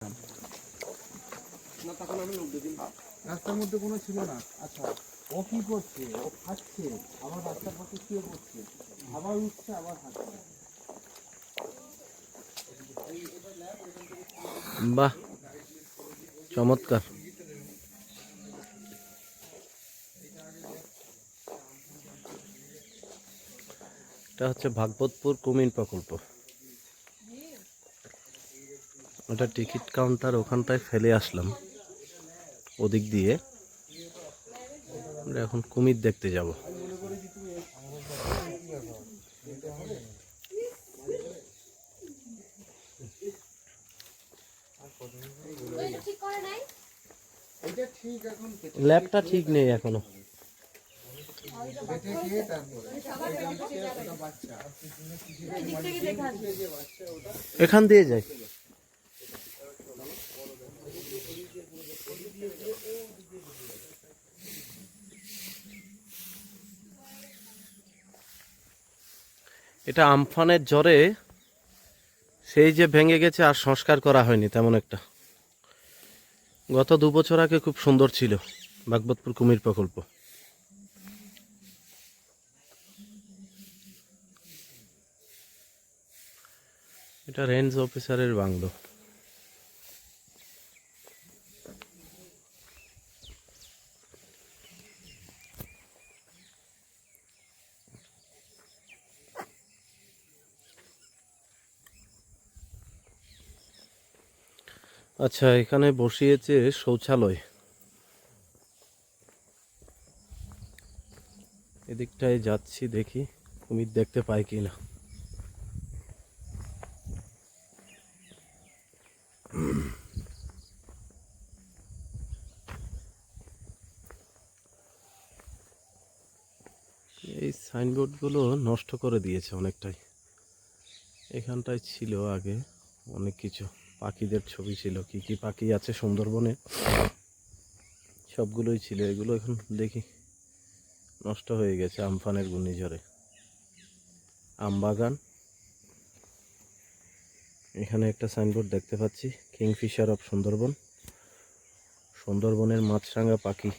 না তখন আমি লোক দিই রাস্তার মধ্যে কোনো ছিল না। আচ্ছা ও কি করছে? ও খাচ্ছে, আবার রাস্তার পাশে শুয়ে পড়ছে, আবার উঠছে, আবার হাঁটছে। বাহ, চমৎকার। এটা হচ্ছে ভাগবতপুর কুমির প্রকল্প। ওটা টিকিট কাউন্টার, ওখানটায় ফেলে আসলাম ওদিক দিয়ে। আমরা এখন কুমির দেখতে যাব। ল্যাবটা ঠিক নেই এখনো। এখান দিয়ে যাই। এটা আমফানের জ্বরে সেই যে ভেঙে গেছে, আর সংস্কার করা হয়নি তেমন একটা। গত 2 বছর আগে খুব সুন্দর ছিল ভাগবতপুর কুমির প্রকল্প। এটা রেঞ্জ অফিসারের বাংলো। আচ্ছা, এখানে বসিয়েছে শৌচালয়। এদিকটায় যাচ্ছি, দেখি কুমির দেখতে পাই কিনা। এই সাইনবোর্ডগুলো নষ্ট করে দিয়েছে অনেকটাই। এখানটায় ছিল আগে অনেক কিছু, পাখিদের ছবি ছিল, কি কি পাখি আছে সুন্দরবনে সবগুলোই ছিল। এগুলো এখন দেখি নষ্ট হয়ে গেছে আমফানের ঘূর্ণিঝড়ে। আমবাগান, এখানে একটা সাইনবোর্ড দেখতে পাচ্ছি, কিংফিশার অফ সুন্দরবন, সুন্দরবনের মাছরাঙা পাখি।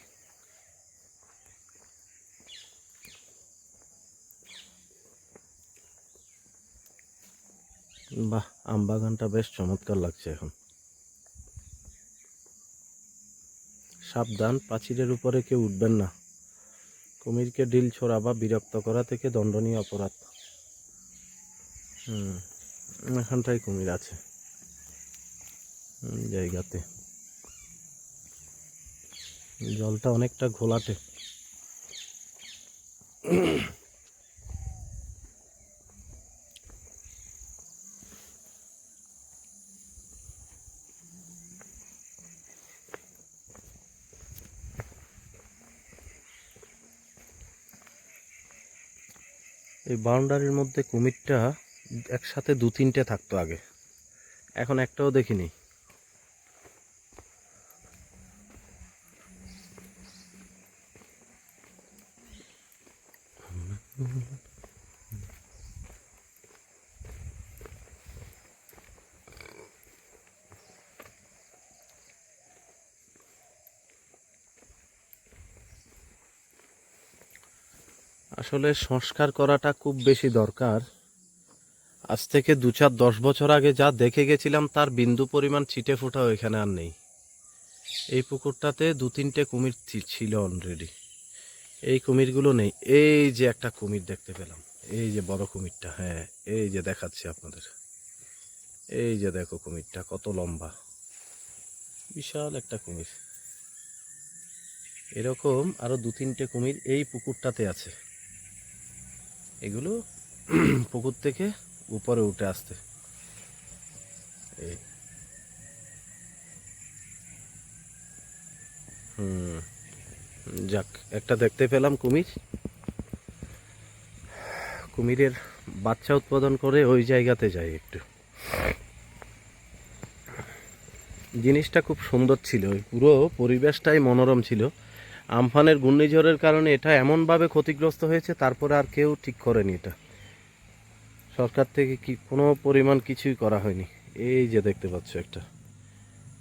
বাহ, আমবাগানটা বেশ চমৎকার লাগছে এখন। সাবধান, প্রাচীরের উপরে কেউ উঠবেন না। কুমিরকে ঢিল ছোড়া বা বিরক্ত করা থেকে দণ্ডনীয় অপরাধ। এখানটায় কুমির আছে জায়গাতে। জলটা অনেকটা ঘোলাটে। এই বাউন্ডারির মধ্যে কুমিরটা একসাথে 2-3টে থাকতো আগে, এখন একটাও দেখিনি। আসলে সংস্কার করাটা খুব বেশি দরকার। আজ থেকে 2-4-10 বছর আগে যা দেখে গেছিলাম তার বিন্দু পরিমাণ ছিটে ফোটাও এখানে আর নেই। এই পুকুরটাতে 2-3টে কুমির ছিল অলরেডি, এই কুমিরগুলো নেই। এই যে একটা কুমির দেখতে পেলাম, এই যে বড় কুমিরটা, হ্যাঁ এই যে দেখাচ্ছি আপনাদের। এই যে দেখো কুমিরটা কত লম্বা, বিশাল একটা কুমির। এরকম আরো 2-3টে কুমির এই পুকুরটাতে আছে। এগুলো পুকুর থেকে উপরে উঠে আসতে। এই যাক, একটা দেখতে পেলাম কুমির। কুমিরের বাচ্চা উৎপাদন করে ওই জায়গাতে যাই একটু। জিনিসটা খুব সুন্দর ছিল, পুরো পরিবেশটাই মনোরম ছিল। আমফানের ঘূর্ণিঝড়ের কারণে এটা এমনভাবে ক্ষতিগ্রস্ত হয়েছে, তারপরে আর কেউ ঠিক করেনি এটা। সরকার থেকে কি কোনো পরিমাণ কিছুই করা হয়নি। এই যে দেখতে পাচ্ছ একটা,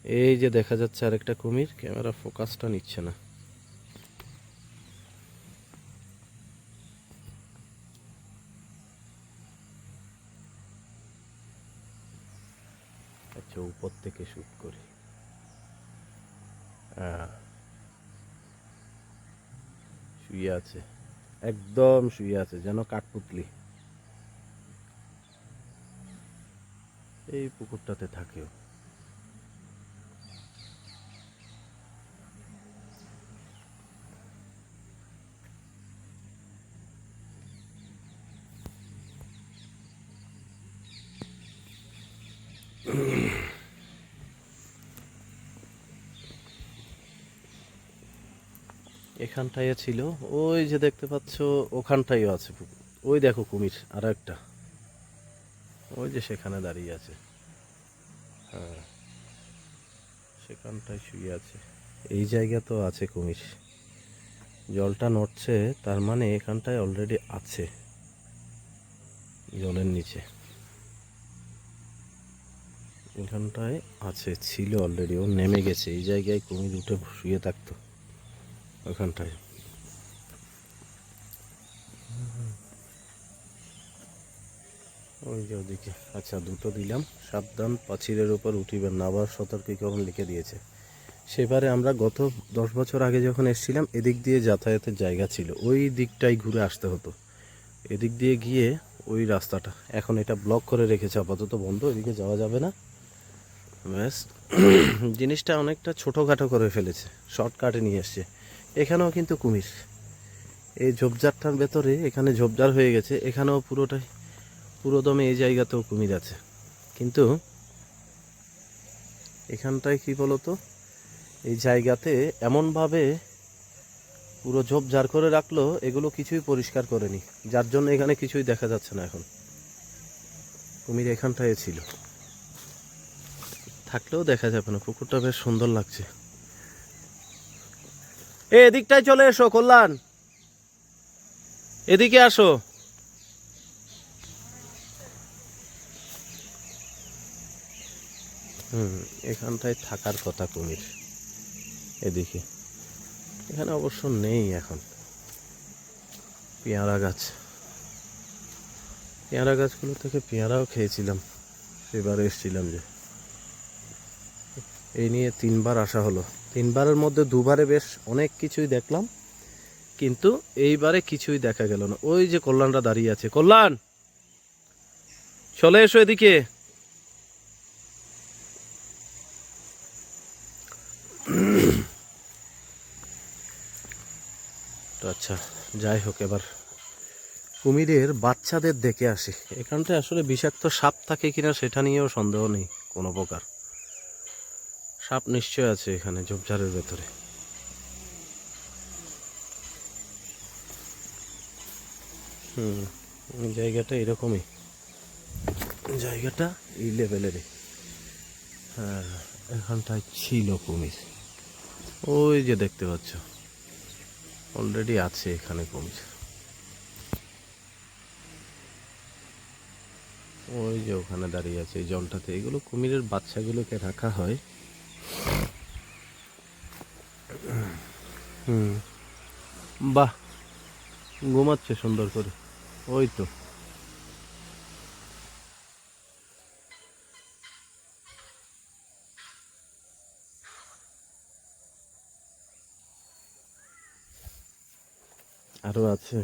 এই যে দেখা যাচ্ছে আরেকটা কুমির, ক্যামেরা ফোকাসটা নিচ্ছে না। আচ্ছা, উপর থেকে শুট করি। শুয়ে আছে, একদম শুয়ে আছে যেন কাঠপুতলি। এই পুকুরটাতে থাকেও। এখানটায় ছিল, ওই যে দেখতে পাচ্ছ ওখানটাইও আছে পুকুর। ওই দেখো কুমির আর একটা, ওই যে সেখানে দাঁড়িয়ে আছে। হ্যাঁ, সেখানটায় শুয়ে আছে। এই জায়গা তো আছে কুমির, জলটা নড়ছে, তার মানে এখানটায় অলরেডি আছে জলের নিচে। এখানটায় আছে, ছিল অলরেডি, ও নেমে গেছে। এই জায়গায় কুমির উঠে শুয়ে থাকতো ওখানটায়। ওই যে ওদিকে। আচ্ছা, দুটো দিলাম, সাবধান পাঁচিলের উপর উঠিবেন না, আবার সতর্কীকরণ লিখে দিয়েছে। সেবারে আমরা গত 10 বছর আগে যখন এসেছিলাম, এদিক দিয়ে যাতায়াতের জায়গা ছিল, ওই দিকটাই ঘুরে আসতে হতো, এদিক দিয়ে গিয়ে ওই রাস্তাটা। এখন এটা ব্লক করে রেখেছে, আপাতত বন্ধ, এদিকে যাওয়া যাবে না। ব্যাস, জিনিসটা অনেকটা ছোটোখাটো করে ফেলেছে, শর্টকাটে নিয়ে এসছে। এখানেও কিন্তু কুমির, এই ঝোপঝাড়টার ভেতরে, এখানে ঝোপঝাড় হয়ে গেছে, এখানেও পুরোটাই, পুরোদমে এই জায়গাতেও কুমির আছে। কিন্তু এখানটায় কি বলতো, এই জায়গাতে এমনভাবে পুরো ঝোপঝাড় করে রাখলো, এগুলো কিছুই পরিষ্কার করেনি, যার জন্য এখানে কিছুই দেখা যাচ্ছে না এখন। কুমির এখানটায় ছিল, থাকলেও দেখা যাবে না। পুকুরটা বেশ সুন্দর লাগছে। এদিকটায় চলে এসো কল্যাণ, এদিকে আসো। এখানটায় থাকার কথা কুমির, এদিকে। এখানে অবশ্য নেই এখন। পেয়ারা গাছ, পেয়ারা গাছগুলো থেকে পেয়ারাও খেয়েছিলাম সেবারে এসেছিলাম যে। এই নিয়ে 3বার আসা হলো, 3বারের মধ্যে 2বারে বেশ অনেক কিছুই দেখলাম, কিন্তু এইবারে কিছুই দেখা গেল না। ওই যে কল্যাণরা দাঁড়িয়ে আছে, কল্যাণ চলে এসো এদিকে। তো আচ্ছা, যাই হোক, এবার কুমিরের বাচ্চাদের দেখে আসি। এখানটায় আসলে বিষাক্ত সাপ থাকে কিনা সেটা নিয়েও সন্দেহ নেই কোনো প্রকার। সাপ নিশ্চয় আছে এখানে ঝোপঝাড়ের ভেতরে। জায়গাটা এরকমই, জায়গাটা এই লেভেলেরই। হ্যাঁ, এখানটায় ছিল কুমির, ওই যে দেখতে পাচ্ছ অলরেডি আছে এখানে কুমির। ওই যে ওখানে দাঁড়িয়ে আছে এই জলটাতে। এগুলো কুমিরের বাচ্চাগুলোকে রাখা হয়। বাহ, ঘুমাচ্ছে সুন্দর করে, ওই তো। আরো আছে।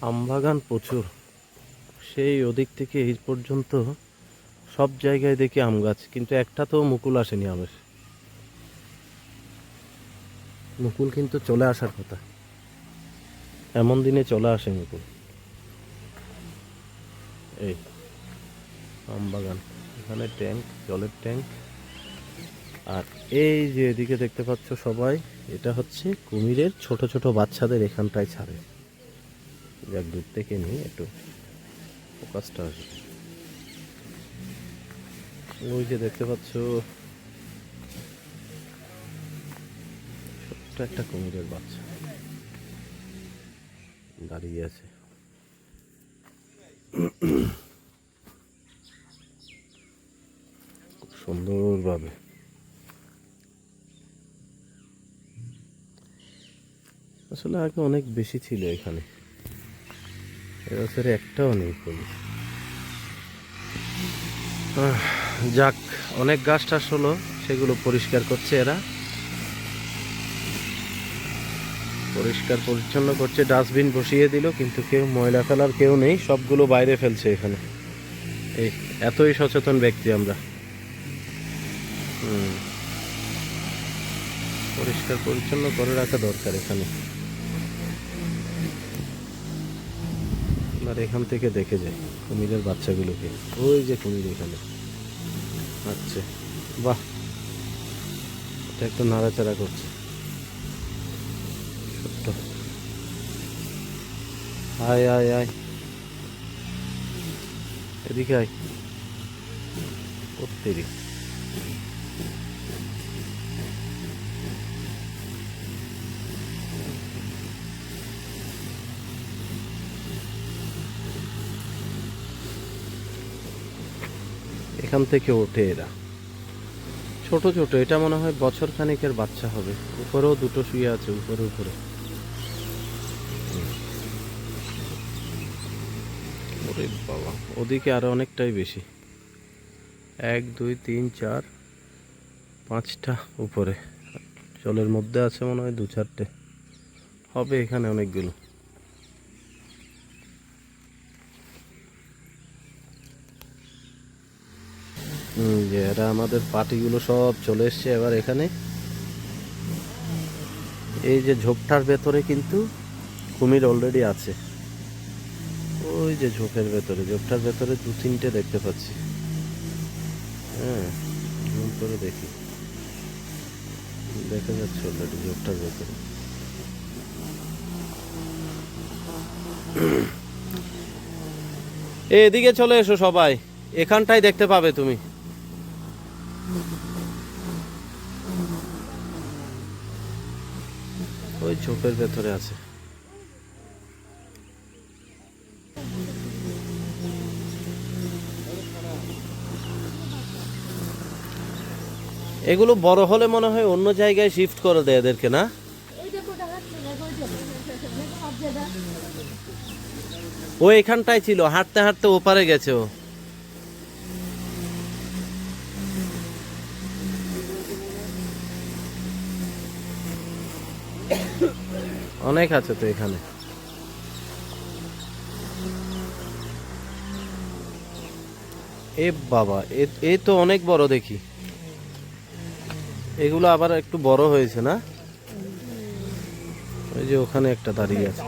আমবাগান প্রচুর, সেই ওদিক থেকে এই পর্যন্ত সব জায়গায় দেখি আম গাছ, কিন্তু একটা তো মুকুল আসেনি আমের। মুকুল কিন্তু চলে আসার কথা, এমন দিনে চলে আসে মুকুল। এই আমবাগান, এখানে ট্যাঙ্ক, জলের ট্যাঙ্ক। আর এই যে এদিকে দেখতে পাচ্ছ সবাই, এটা হচ্ছে কুমিরের ছোট ছোট বাচ্চাদের এখানটায় ছাড়ে। যাক, দূর থেকে নিয়ে একটু ফোকাসটা আসবে। ওই যে দেখতে পাচ্ছ ছোট্ট একটা কুমিরের বাচ্চা। দাঁড়িয়ে আছে। খুব সুন্দরভাবে। আসলে আগে অনেক বেশি ছিল এখানে, এবছরে একটাও নেই ফুল। যাক, অনেক গাছ টাছ হলো, সেগুলো পরিষ্কার করছে এরা, পরিষ্কার পরিচ্ছন্ন করছে। ডাস্টবিন বসিয়ে দিল, কিন্তু কেউ ময়লা ফেলার কেউ নেই, সবগুলো বাইরে ফেলছে এখানে। এই এতই সচেতন ব্যক্তি আমরা। পরিষ্কার পরিচ্ছন্ন করে রাখা দরকার এখানে। আর এখান থেকে দেখে যায় কুমিরের বাচ্চাগুলোকে, ওই যে কুমির এখানে। আচ্ছা, বাহ, এটা একটু নাড়াচাড়া করছে ছোট্ট। আয় আয় আয়, এদিকে আয়। ওত্তেরি, এখান থেকে ওঠে এরা, ছোট ছোট। এটা মনে হয় বছর খানিকের বাচ্চা হবে। উপরেও দুটো শুয়ে আছে, উপরে উপরে। ওরে বাবা, ওদিকে আরো অনেকটাই বেশি। 1 2 3 4 5টা উপরে, জলের মধ্যে আছে মনে হয় 2 4টে হবে এখানে, অনেকগুলো। যে এরা আমাদের পাটিগুলো সব চলে এসছে এবার এখানে। এই যে ঝোপটার ভেতরে কিন্তু কুমির অলরেডি আছে। ওই যে ঝোপের ভেতরে, ঝোপটার ভেতরে 2 3টে দেখতে পাচ্ছি। হ্যাঁ, জুম করে দেখি, দেখা যাচ্ছে অলরেডি ঝোপটার ভেতরে। এদিকে চলে এসো সবাই, এখানটাই দেখতে পাবে তুমি। ওই ঝোপের ভেতরে আছে। এগুলো বড় হলে মনে হয় অন্য জায়গায় শিফট করে দেয় এদেরকে, না? ও এখানটায় ছিল, হাঁটতে হাঁটতে ওপারে গেছে ও। অনেক আছে তো এখানে। এ বাবা, এ তো অনেক বড় দেখি। এগুলো আবার একটু বড় হয়েছে, না? ওই যে ওখানে একটা দাঁড়িয়ে আছে।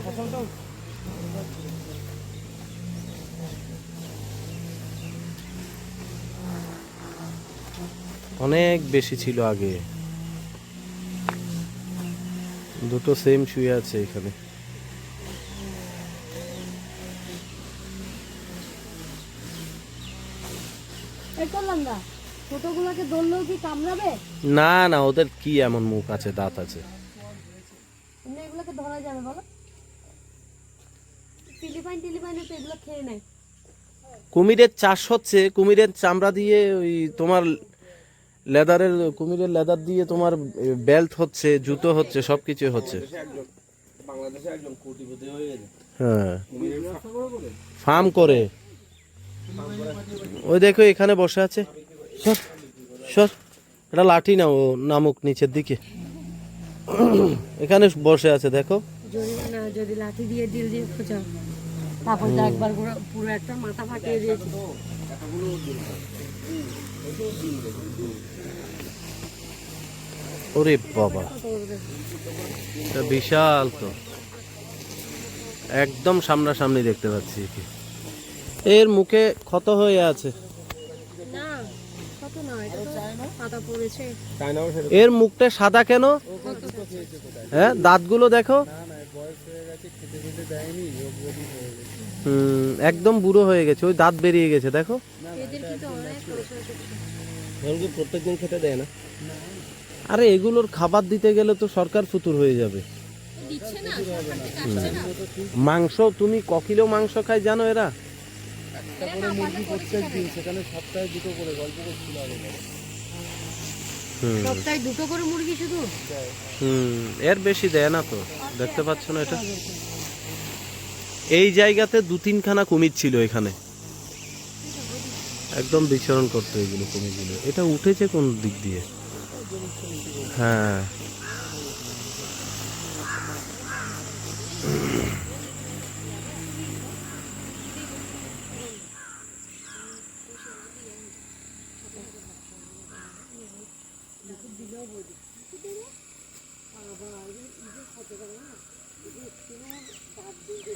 অনেক বেশি ছিল আগে। দুটো সেম শুয়ে আছে এখানে। ছোটগুলোকে ধরলেও কি কামড়াবে? না না, ওদের কি এমন মুখ আছে, দাঁত আছে? এগুলোকে ধরা যাবে বলো? টিলিপাইন তো এগুলো খেয়ে নেয়। কুমিরের চাষ হচ্ছে, কুমিরের চামড়া দিয়ে ওই তোমার লেদারের, কুমিরের লেদার দিয়ে তোমার বেল্ট হচ্ছে, জুতো হচ্ছে, সবকিছু হচ্ছে। বাংলাদেশে একজন কোটিপতি হয়ে গেছে। হ্যাঁ, কুমিরের ফার্ম করে। ওই দেখো এখানে বসে আছে। সর সর, এটা লাঠি না, ও নামুক নিচের দিকে। এখানে বসে আছে দেখো। যদি লাঠি দিয়ে দিল দিয়ে খোঁচাও, তারপর তো একবার পুরো একটা মাথা ফাটিয়ে দিয়েছে। ওরে বাবা, এটা বিশাল তো, একদম সামনাসামনি দেখতে পাচ্ছি। এর মুখে ক্ষত হয়ে আছে। না, কত না, এটা তো পাতা পড়েছে। এর মুখটা সাদা কেন? হ্যাঁ, দাঁতগুলো দেখো। একদম বুড়ো হয়ে গেছে, ওই দাঁত বেরিয়ে গেছে দেখো। এদের কিন্তু অনেক প্রত্যেকদিন খেতে দেয় না। আরে এগুলোর খাবার দিতে গেলে তো সরকার ফুতুর হয়ে যাবে। দিচ্ছে না, সরকার থেকে আসছে না। মাংস তুমি ক কিলো মাংস খায় জানো এরা? একটা করে মুরগি প্রত্যেক দিন, সেখানে সপ্তাহে 2টো করে, গল্প করছিল আগে। সপ্তাহে 2টো করে মুরগি শুধু? এর বেশি দেয় না তো, দেখতে পাচ্ছ না এটা? এই জায়গাতে 2-3খানা কুমির ছিল এখানে, একদম বিচরণ করতো এগুলো কুমিরগুলো। এটা উঠেছে কোন দিক দিয়ে? হ্যাঁ,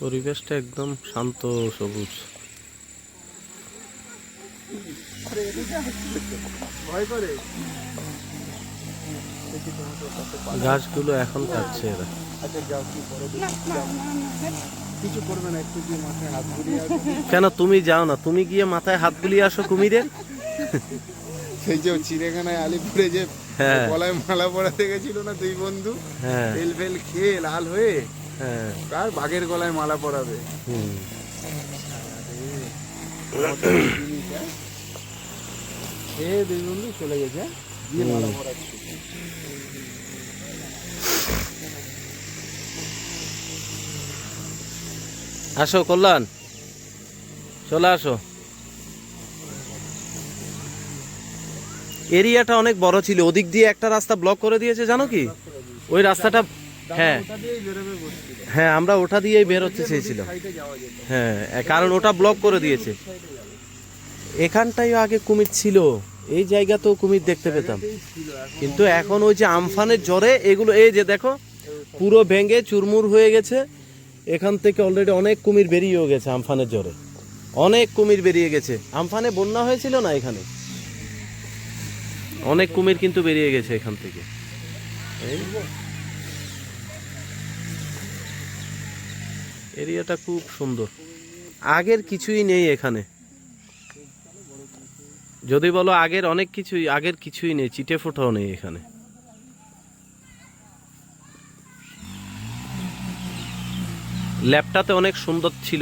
পরিবেশটা একদম শান্ত সবুজ। ভয় করে গাছগুলো এখন কাটছে এরা। আচ্ছা যাও, কি করো কিছু করবে না, একটু দিয়ে মাথায় হাত ঘুরিয়ে আসবে। কেন তুমি যাও না, তুমি গিয়ে মাথায় হাত বুলিয়ে আসো কুমিরের। সেই যে চিড়িয়াখানায় আলিপুরে যে হ্যাঁ। গলায় মালা পরাতে গেছিল না 2 বন্ধু, হ্যাঁ তেল ফেল খেয়ে লাল হয়ে, হ্যাঁ। কার বাঘের গলায় মালা পরাবে। হুম। খেয়ে 2 বন্ধু চলে গেছে, দিয়ে মালা পরাচ্ছে। আসো কল্যাণ, চলে আসো। এরিয়াটা অনেক বড় ছিল, ওদিক দিয়ে একটা রাস্তা ব্লক করে দিয়েছে জানো কি? ওই রাস্তাটা, হ্যাঁ ওটা দিয়েই বেরোবে বলছিল, হ্যাঁ, আমরা ওটা দিয়েই বেরোতে চেয়েছিলাম। সাইডে যাওয়া যেত। হ্যাঁ, কারণ ওটা ব্লক করে দিয়েছে। এখানটাই আগে কুমির ছিল, এই জায়গাতেও কুমির দেখতে পেতাম, ছিল এখন কিন্তু এখন ওই যে আমফানের জ্বরে এগুলো, এই যে দেখো পুরো ভেঙে চুরমুর হয়ে গেছে। এখান থেকে অলরেডি অনেক কুমির বেরিয়েও গেছে আমফানের জ্বরে, অনেক কুমির বেরিয়ে গেছে। আমফানে বন্যা হয়েছিল না এখানে, অনেক কুমির কিন্তু বেরিয়ে গেছে এখান থেকে। এই এরিয়াটা খুব সুন্দর, আগের কিছুই নেই এখানে। যদি বলো আগের অনেক কিছুই, আগের কিছুই নেই, চিটে ফোঁটাও নেই এখানে। ল্যাবটাতে অনেক সুন্দর ছিল।